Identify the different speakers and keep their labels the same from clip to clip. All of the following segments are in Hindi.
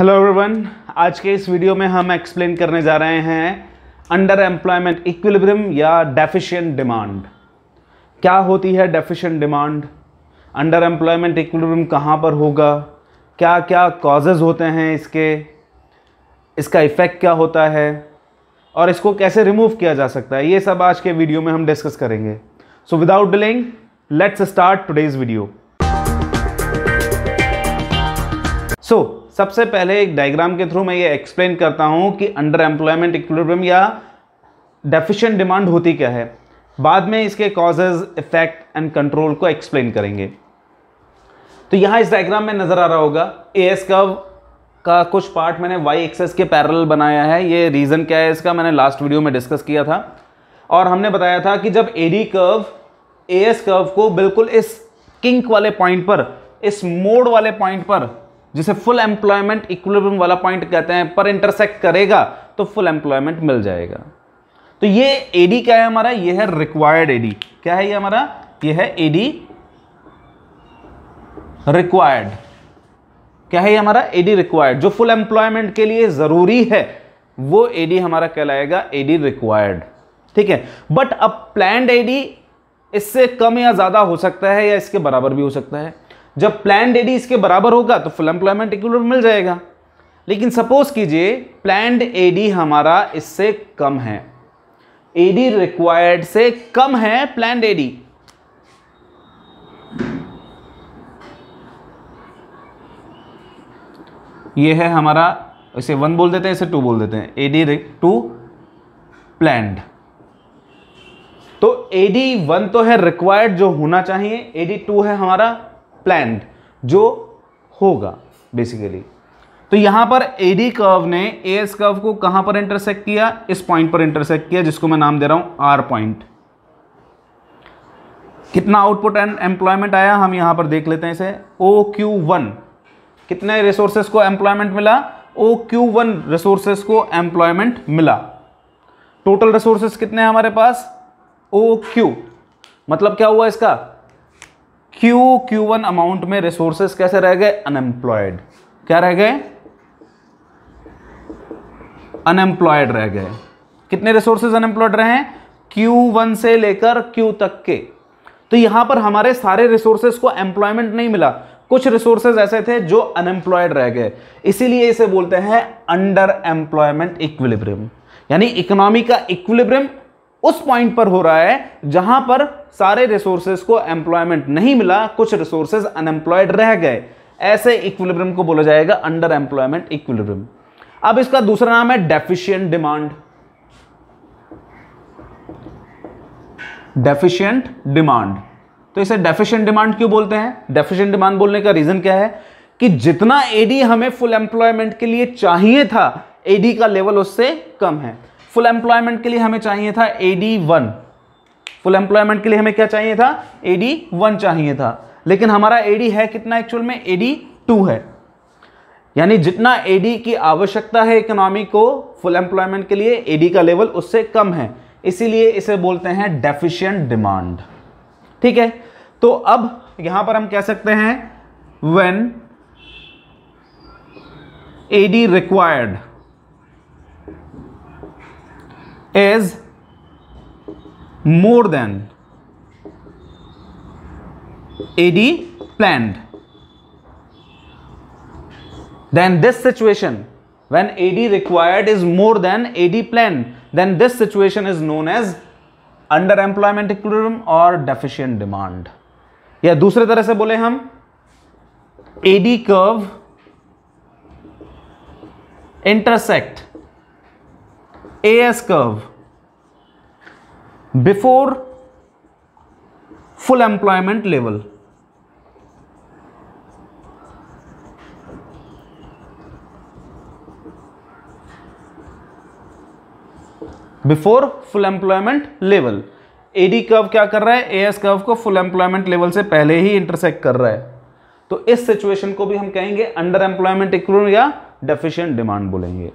Speaker 1: हेलो एवरीवन, आज के इस वीडियो में हम एक्सप्लेन करने जा रहे हैं अंडर एम्प्लॉयमेंट इक्विलिब्रियम या डेफिशिएंट डिमांड। क्या होती है deficient demand, under employment equilibrium कहाँ पर होगा, क्या क्या कॉजेज़ होते हैं इसका इफ़ेक्ट क्या होता है और इसको कैसे रिमूव किया जा सकता है, ये सब आज के वीडियो में हम डिस्कस करेंगे। So without delaying let's start today's video. सबसे पहले एक डायग्राम के थ्रू मैं ये एक्सप्लेन करता हूं कि अंडर एम्प्लॉयमेंट इक्विलिब्रियम या डेफिशिएंट डिमांड होती क्या है। बाद में इसके कॉजेज, इफेक्ट एंड कंट्रोल को एक्सप्लेन करेंगे। तो यहां इस डायग्राम में नजर आ रहा होगा एएस कर्व का कुछ पार्ट मैंने वाई एक्सेस के पैरेलल बनाया है। ये रीजन क्या है इसका मैंने लास्ट वीडियो में डिस्कस किया था और हमने बताया था कि जब एडी कर्व एएस कर्व को बिल्कुल इस किंक वाले पॉइंट पर, इस मोड़ वाले पॉइंट पर, जिसे फुल एम्प्लॉयमेंट इक्विलिब्रियम वाला पॉइंट कहते हैं, पर इंटरसेक्ट करेगा तो फुल एम्प्लॉयमेंट मिल जाएगा। तो ये एडी क्या है हमारा, ये है रिक्वायर्ड एडी। क्या है ये हमारा, ये है एडी रिक्वायर्ड। क्या है ये हमारा, एडी रिक्वायर्ड। जो फुल एम्प्लॉयमेंट के लिए जरूरी है वो एडी हमारा कहलाएगा एडी रिक्वायर्ड। ठीक है, बट अब प्लान्ड एडी इससे कम या ज्यादा हो सकता है या इसके बराबर भी हो सकता है। जब प्लान्ड एडी इसके बराबर होगा तो फुल एम्प्लॉयमेंट इक्विलिब्रियम मिल जाएगा। लेकिन सपोज कीजिए प्लान्ड एडी हमारा इससे कम है, एडी रिक्वायर्ड से कम है प्लान्ड एडी। ये है हमारा, इसे 1 बोल देते हैं, इसे 2 बोल देते हैं, एडी टू प्लान्ड। तो एडी 1 तो है रिक्वायर्ड जो होना चाहिए, एडी 2 है हमारा प्लान्ड जो होगा बेसिकली। तो यहां पर एडी कर्व ने एएस कर्व को कहां पर इंटरसेक्ट किया, इस पॉइंट पर इंटरसेक्ट किया जिसको मैं नाम दे रहा हूं आर पॉइंट। कितना आउटपुट एंड एम्प्लॉयमेंट आया हम यहां पर देख लेते हैं इसे। OQ1 कितने रिसोर्सेस को एम्प्लॉयमेंट मिला, OQ1 रिसोर्सेस को एम्प्लॉयमेंट मिला। टोटल रिसोर्सेस कितने हैं हमारे पास, OQ। मतलब क्या हुआ इसका, Q1 अमाउंट में रिसोर्सेस कैसे रह गए, अनएम्प्लॉयड। क्या रह गए, अनएम्प्लॉयड रह गए। कितने रिसोर्सेस अनएम्प्लॉयड रहे हैं, Q1 से लेकर Q तक के। तो यहां पर हमारे सारे रिसोर्सेस को एम्प्लॉयमेंट नहीं मिला, कुछ रिसोर्सेज ऐसे थे जो अनएम्प्लॉयड रह गए। इसीलिए इसे बोलते हैं अंडर एम्प्लॉयमेंट इक्विलिब्रियम। यानी इकोनॉमी का इक्विलिब्रियम उस पॉइंट पर हो रहा है जहां पर सारे रिसोर्सेज को एम्प्लॉयमेंट नहीं मिला, कुछ रिसोर्सेज अनएम्प्लॉयड रह गए। ऐसे इक्विलिब्रियम को बोला जाएगा अंडर एम्प्लॉयमेंट इक्विलिब्रियम। अब इसका दूसरा नाम है डेफिशिएंट डिमांड। डेफिशिएंट डिमांड, तो इसे डेफिशिएंट डिमांड क्यों बोलते हैं। डेफिशिएंट डिमांड बोलने का रीजन क्या है कि जितना एडी हमें फुल एम्प्लॉयमेंट के लिए चाहिए था, एडी का लेवल उससे कम है। फुल एम्प्लॉयमेंट के लिए हमें चाहिए था AD1, फुल एम्प्लॉयमेंट के लिए हमें क्या चाहिए था, AD1 चाहिए था। लेकिन हमारा AD है कितना एक्चुअल में, AD2 है। यानी जितना AD की आवश्यकता है इकोनॉमी को फुल एम्प्लॉयमेंट के लिए, AD का लेवल उससे कम है। इसीलिए इसे बोलते हैं डेफिशिएंट डिमांड। ठीक है, तो अब यहां पर हम कह सकते हैं when AD required is more than AD planned, then this situation, when AD required is more than AD planned, then this situation is known as under employment equilibrium or deficient demand। या दूसरे तरह से बोले हम, AD curve intersect AS curve before full employment level। Before full employment level, AD curve क्या कर रहा है, एएस कर्व को फुल एम्प्लॉयमेंट लेवल से पहले ही इंटरसेक्ट कर रहा है। तो इस सिचुएशन को भी हम कहेंगे अंडर एम्प्लॉयमेंट इक्विलिब्रियम या डेफिशिएंट डिमांड बोलेंगे।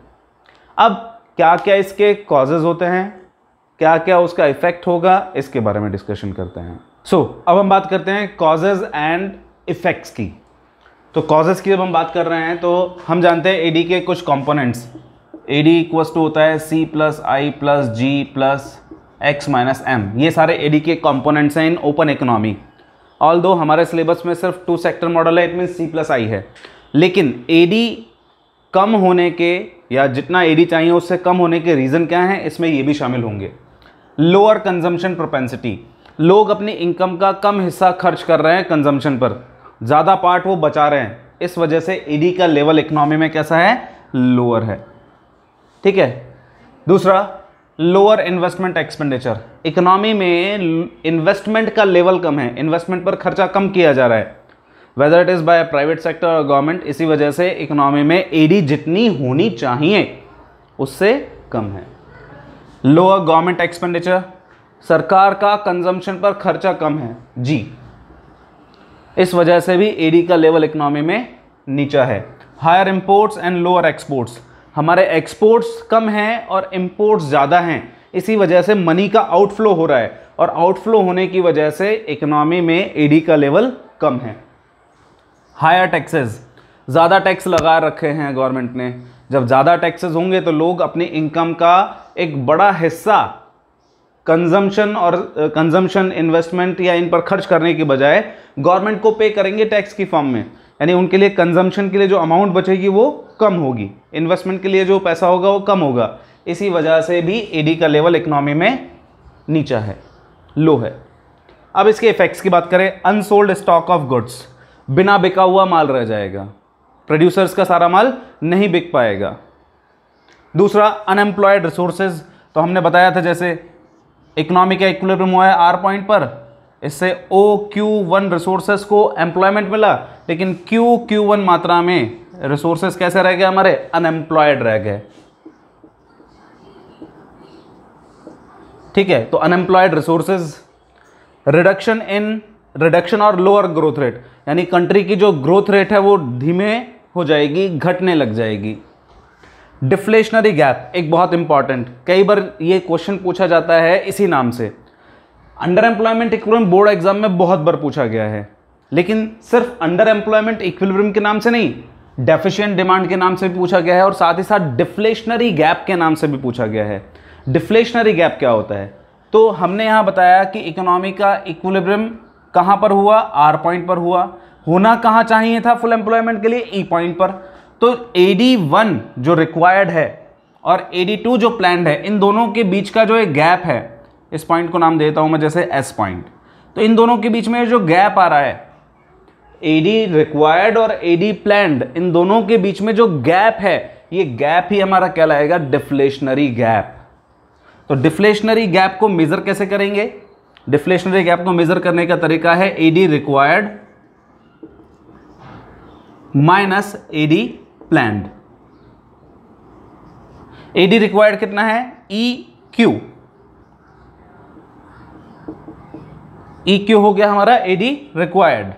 Speaker 1: अब क्या क्या इसके कॉजेज होते हैं, क्या क्या उसका इफेक्ट होगा, इसके बारे में डिस्कशन करते हैं। अब हम बात करते हैं कॉजेज एंड इफेक्ट्स की। तो कॉजेस की जब हम बात कर रहे हैं तो हम जानते हैं एडी के कुछ कंपोनेंट्स, एडी इक्वल्स टू होता है सी प्लस आई प्लस जी प्लस एक्स माइनस एम, ये सारे एडी के कंपोनेंट्स हैं इन ओपन इकोनॉमी। ऑल्दो हमारे सिलेबस में सिर्फ 2 सेक्टर मॉडल है, इट मीन सी प्लस आई है, लेकिन एडी कम होने के या जितना एडी चाहिए उससे कम होने के रीज़न क्या हैं, इसमें ये भी शामिल होंगे। लोअर कंजम्पशन प्रोपेंसिटी, लोग अपनी इनकम का कम हिस्सा खर्च कर रहे हैं कंजम्पशन पर, ज़्यादा पार्ट वो बचा रहे हैं, इस वजह से एडी का लेवल इकोनॉमी में कैसा है, लोअर है। ठीक है। दूसरा, लोअर इन्वेस्टमेंट एक्सपेंडिचर, इकोनॉमी में इन्वेस्टमेंट का लेवल कम है, इन्वेस्टमेंट पर खर्चा कम किया जा रहा है, whether it is by private sector और गवर्नमेंट, इसी वजह से इकोनॉमी में एडी जितनी होनी चाहिए उससे कम है। लोअर गवर्नमेंट एक्सपेंडिचर, सरकार का कंजम्पशन पर खर्चा कम है जी, इस वजह से भी एडी का लेवल इकोनॉमी में नीचा है। Higher imports and lower exports, हमारे एक्सपोर्ट्स कम हैं और इंपोर्ट्स ज़्यादा हैं, इसी वजह से मनी का आउटफ्लो हो रहा है और आउटफ्लो होने की वजह से इकोनॉमी में एडी का लेवल कम है। हायर टैक्सेस, ज़्यादा टैक्स लगा रखे हैं गवर्नमेंट ने, जब ज़्यादा टैक्सेस होंगे तो लोग अपनी इनकम का एक बड़ा हिस्सा कंजम्पशन इन्वेस्टमेंट या इन पर खर्च करने की बजाय गवर्नमेंट को पे करेंगे टैक्स की फॉर्म में, यानी उनके लिए कंजम्पशन के लिए जो अमाउंट बचेगी वो कम होगी, इन्वेस्टमेंट के लिए जो पैसा होगा वो कम होगा, इसी वजह से भी एडी का लेवल इकोनॉमी में नीचा है, लो है। अब इसके इफेक्ट्स की बात करें, अनसोल्ड स्टॉक ऑफ गुड्स, बिना बिका हुआ माल रह जाएगा, प्रोड्यूसर्स का सारा माल नहीं बिक पाएगा। दूसरा, अनएम्प्लॉयड रिसोर्सेज, तो हमने बताया था जैसे इकोनॉमी का इक्विलिब्रियम हुआ है आर पॉइंट पर, इससे OQ1 रिसोर्सेज को एम्प्लॉयमेंट मिला, लेकिन QQ1 मात्रा में रिसोर्सेज कैसे रह गए, हमारे अनएम्प्लॉयड रह गए। ठीक है, तो अनएम्प्लॉयड रिसोर्सेज, रिडक्शन और लोअर ग्रोथ रेट, यानी कंट्री की जो ग्रोथ रेट है वो धीमे हो जाएगी, घटने लग जाएगी। डिफ्लेशनरी गैप, एक बहुत इंपॉर्टेंट, कई बार ये क्वेश्चन पूछा जाता है इसी नाम से, under employment equilibrium board exam में बहुत बार पूछा गया है, लेकिन सिर्फ अंडर एम्प्लॉयमेंट इक्विलिब्रियम के नाम से नहीं, डेफिशिएंट डिमांड के नाम से भी पूछा गया है और साथ ही साथ डिफ्लेशनरी गैप के नाम से भी पूछा गया है। डिफ्लेशनरी गैप क्या होता है, तो हमने यहाँ बताया कि इकोनॉमी का इक्विलिब्रियम कहाँ पर हुआ, आर पॉइंट पर हुआ, होना कहाँ चाहिए था फुल एम्प्लॉयमेंट के लिए, ई पॉइंट पर। तो AD1 जो रिक्वायर्ड है और AD2 जो प्लान्ड है, इन दोनों के बीच का जो एक गैप है, इस पॉइंट को नाम देता हूं मैं जैसे S पॉइंट, तो इन दोनों के बीच में जो गैप आ रहा है, AD रिक्वायर्ड और AD प्लान्ड, इन दोनों के बीच में जो गैप है, ये गैप ही हमारा कहलाएगा डिफ्लेशनरी गैप। तो डिफ्लेशनरी गैप को मेजर कैसे करेंगे, डिफ्लेशनरी गैप को मेजर करने का तरीका है AD required minus AD planned. AD required कितना है, EQ, EQ हो गया हमारा AD रिक्वायर्ड,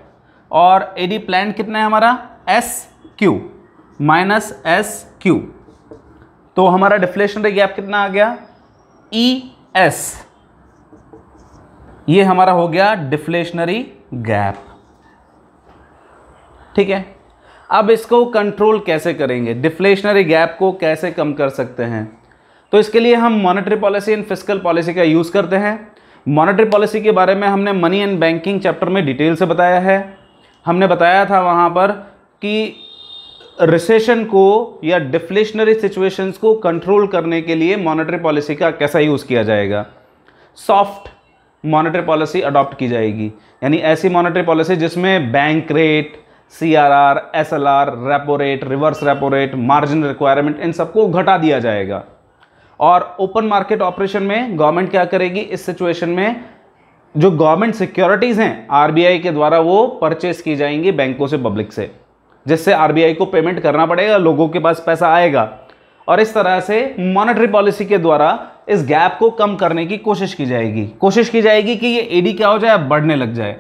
Speaker 1: और AD प्लान्ड कितना है हमारा, SQ माइनस SQ, तो हमारा डिफ्लेशनरी गैप कितना आ गया, ES, ये हमारा हो गया डिफ्लेशनरी गैप। ठीक है, अब इसको कंट्रोल कैसे करेंगे, डिफ्लेशनरी गैप को कैसे कम कर सकते हैं, तो इसके लिए हम monetary policy and fiscal policy का यूज़ करते हैं। मॉनेटरी पॉलिसी के बारे में हमने मनी एंड बैंकिंग चैप्टर में डिटेल से बताया है। हमने बताया था वहाँ पर कि रिसेशन को या डिफ्लेशनरी सिचुएशंस को कंट्रोल करने के लिए मॉनेटरी पॉलिसी का कैसा यूज़ किया जाएगा। सॉफ्ट मॉनेटरी पॉलिसी अडॉप्ट की जाएगी, यानी ऐसी मॉनेटरी पॉलिसी जिसमें bank rate, CRR, SLR, repo rate, reverse repo rate, margin requirement, इन सबको घटा दिया जाएगा। और ओपन मार्केट ऑपरेशन में गवर्नमेंट क्या करेगी, इस सिचुएशन में जो गवर्नमेंट सिक्योरिटीज़ हैं RBI के द्वारा वो परचेस की जाएंगी बैंकों से, पब्लिक से, जिससे RBI को पेमेंट करना पड़ेगा, लोगों के पास पैसा आएगा, और इस तरह से मॉनेटरी पॉलिसी के द्वारा इस गैप को कम करने की कोशिश की जाएगी कि ये AD क्या हो जाए, बढ़ने लग जाए।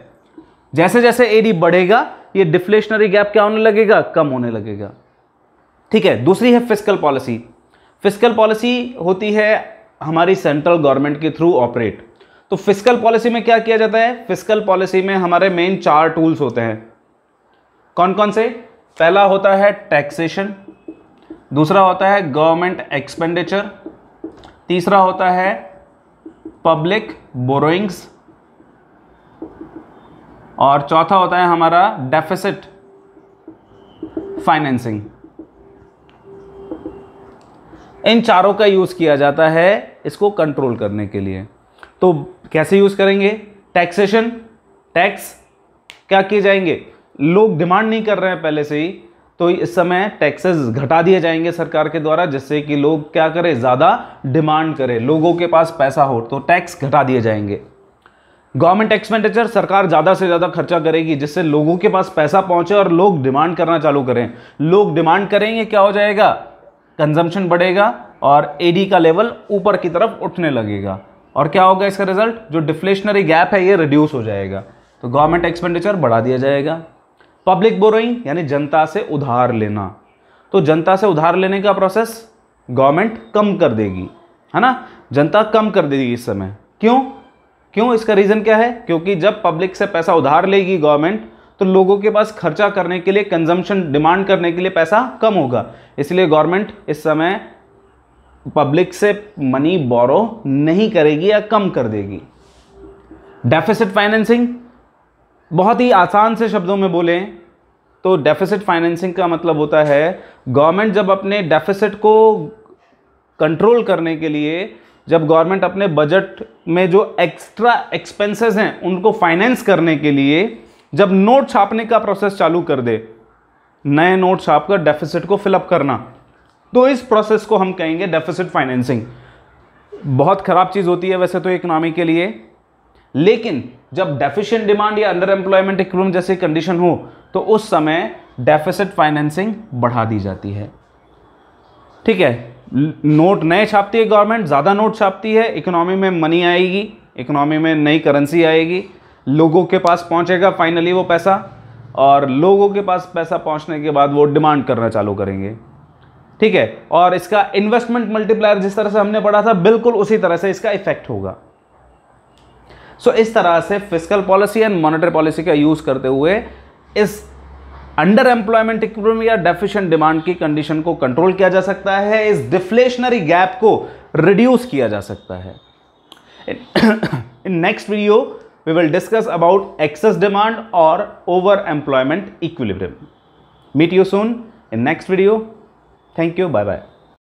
Speaker 1: जैसे जैसे AD बढ़ेगा ये डिफ्लेशनरी गैप क्या होने लगेगा, कम होने लगेगा। ठीक है, दूसरी है फिस्कल पॉलिसी। फिस्कल पॉलिसी होती है हमारी सेंट्रल गवर्नमेंट के थ्रू ऑपरेट। तो फिस्कल पॉलिसी में क्या किया जाता है, फिस्कल पॉलिसी में हमारे मेन 4 टूल्स होते हैं। कौन कौन से, पहला होता है टैक्सेशन, दूसरा होता है गवर्नमेंट एक्सपेंडिचर, तीसरा होता है पब्लिक बोरोइंग्स, और चौथा होता है हमारा डेफिसिट फाइनेंसिंग। इन चारों का यूज किया जाता है इसको कंट्रोल करने के लिए। तो कैसे यूज करेंगे? टैक्सेशन, टैक्स क्या किए जाएंगे? लोग डिमांड नहीं कर रहे हैं पहले से ही, तो इस समय टैक्सेस घटा दिए जाएंगे सरकार के द्वारा, जिससे कि लोग क्या करें, ज्यादा डिमांड करें, लोगों के पास पैसा हो, तो टैक्स घटा दिए जाएंगे। गवर्नमेंट एक्सपेंडिचर, सरकार ज्यादा से ज्यादा खर्चा करेगी जिससे लोगों के पास पैसा पहुंचे और लोग डिमांड करना चालू करें। लोग डिमांड करेंगे, क्या हो जाएगा? कंजम्पशन बढ़ेगा और एडी का लेवल ऊपर की तरफ उठने लगेगा, और क्या होगा इसका रिजल्ट? जो डिफ्लेशनरी गैप है ये रिड्यूस हो जाएगा। तो गवर्नमेंट एक्सपेंडिचर बढ़ा दिया जाएगा। पब्लिक बोरोइंग यानी जनता से उधार लेना, तो जनता से उधार लेने का प्रोसेस गवर्नमेंट कम कर देगी, है ना, जनता कम कर देगी इस समय। क्यों? इसका रीजन क्या है? क्योंकि जब पब्लिक से पैसा उधार लेगी गवर्नमेंट, तो लोगों के पास खर्चा करने के लिए, कंजम्पशन डिमांड करने के लिए पैसा कम होगा, इसलिए गवर्नमेंट इस समय पब्लिक से मनी बोरो नहीं करेगी या कम कर देगी। डेफिसिट फाइनेंसिंग, बहुत ही आसान से शब्दों में बोलें तो डेफिसिट फाइनेंसिंग का मतलब होता है गवर्नमेंट जब अपने डेफिसिट को कंट्रोल करने के लिए, जब गवर्नमेंट अपने बजट में जो एक्स्ट्रा एक्सपेंसेस हैं उनको फाइनेंस करने के लिए जब नोट छापने का प्रोसेस चालू कर दे, नए नोट छापकर डेफिसिट को फिलअप करना, तो इस प्रोसेस को हम कहेंगे डेफिसिट फाइनेंसिंग। बहुत खराब चीज़ होती है वैसे तो इकोनॉमी के लिए, लेकिन जब डेफिशिएंट डिमांड या अंडर एम्प्लॉयमेंट इक्विलिब्रियम जैसी कंडीशन हो तो उस समय डेफिसिट फाइनेंसिंग बढ़ा दी जाती है। ठीक है, नोट नए छापती है गवर्नमेंट, ज़्यादा नोट छापती है, इकोनॉमी में मनी आएगी, इकोनॉमी में नई करेंसी आएगी, लोगों के पास पहुंचेगा फाइनली वो पैसा, और लोगों के पास पैसा पहुंचने के बाद वो डिमांड करना चालू करेंगे। ठीक है, और इसका इन्वेस्टमेंट मल्टीप्लायर जिस तरह से हमने पढ़ा था, बिल्कुल उसी तरह से इसका इफेक्ट होगा। सो इस तरह से fiscal policy and monetary policy का यूज करते हुए इस अंडर एम्प्लॉयमेंट इक्विलिब्रियम या डेफिशिएंट डिमांड की कंडीशन को कंट्रोल किया जा सकता है, इस डिफ्लेशनरी गैप को रिड्यूस किया जा सकता है। In next video we will discuss about excess demand और over employment equilibrium. Meet you soon in next video. Thank you, bye bye.